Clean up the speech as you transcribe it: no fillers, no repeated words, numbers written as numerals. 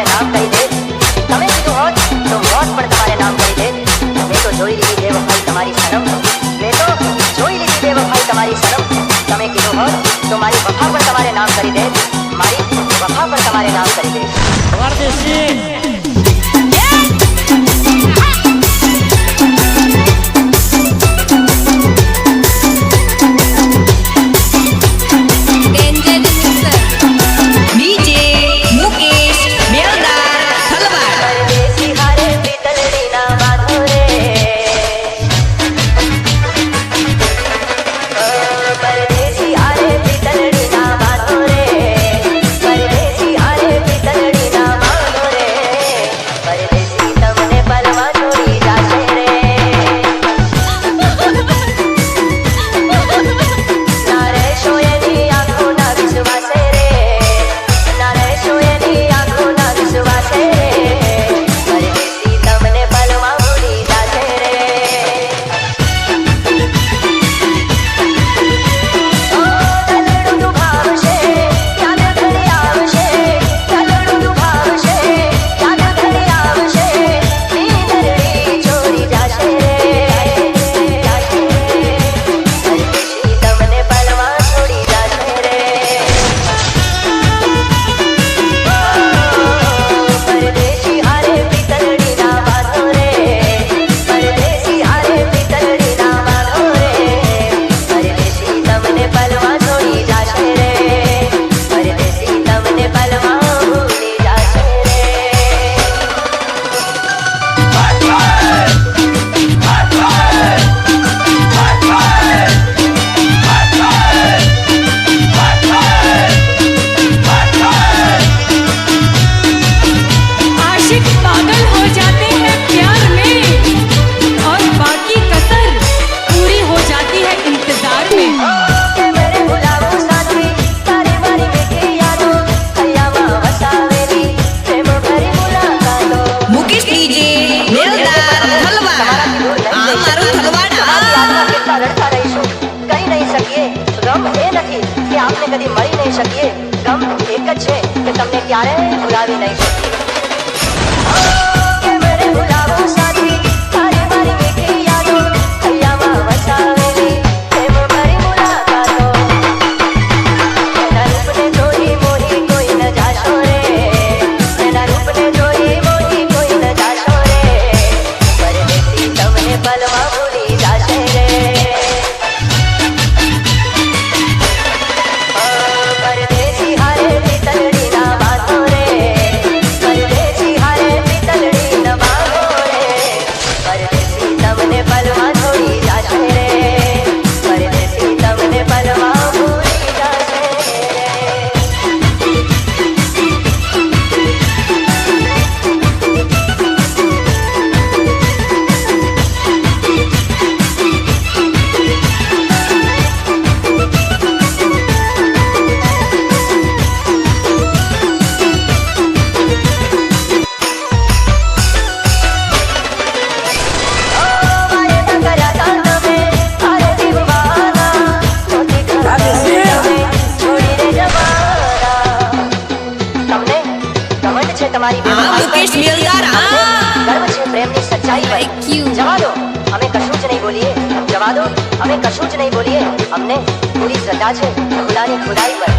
તમારે નામ કરી દે. તમે કીધું હોત તો મોત પણ તમારે નામ કરી દે. મેં તો જોઈ લીધી બેવફાઈ તમારી શરમ. મેં તો જોઈ લીધી બેવફાઈ તમારી શરમ. તમે કીધું હોત તો મારી વફા પણ તમારે નામ કરી દે. મારી વફા પણ તમારે નામ કરી દે. आपने कभी मरी नहीं सकिए. गम एक ज छे કે તમને ક્યારે ભૂલાવી નહીં શકીએ. કે મેરે ભૂલાવો સાથી તારી મારી મીઠી યાદો હૈયામાં વસાવેલી પ્રેમ ભરી મુલાકાતો. એના રૂપને જોઈ મોહી કોઈ ન જાશો રે. એના રૂપને જોઈ મોહી કોઈ ન જાશો રે. પરદેશી તમને પલમાં ભૂલી જાશે રે. તમારી મુકેશ મેલદાર ગર્વ છે પ્રેમની સચ્ચાઈ પર. જવા દો અમે કશું જ નહીં બોલીએ. જવા દો અમે કશું જ નહીં બોલીએ. અમને પૂરી શ્રદ્ધા છે ખુદાની ખુદાઈ પર.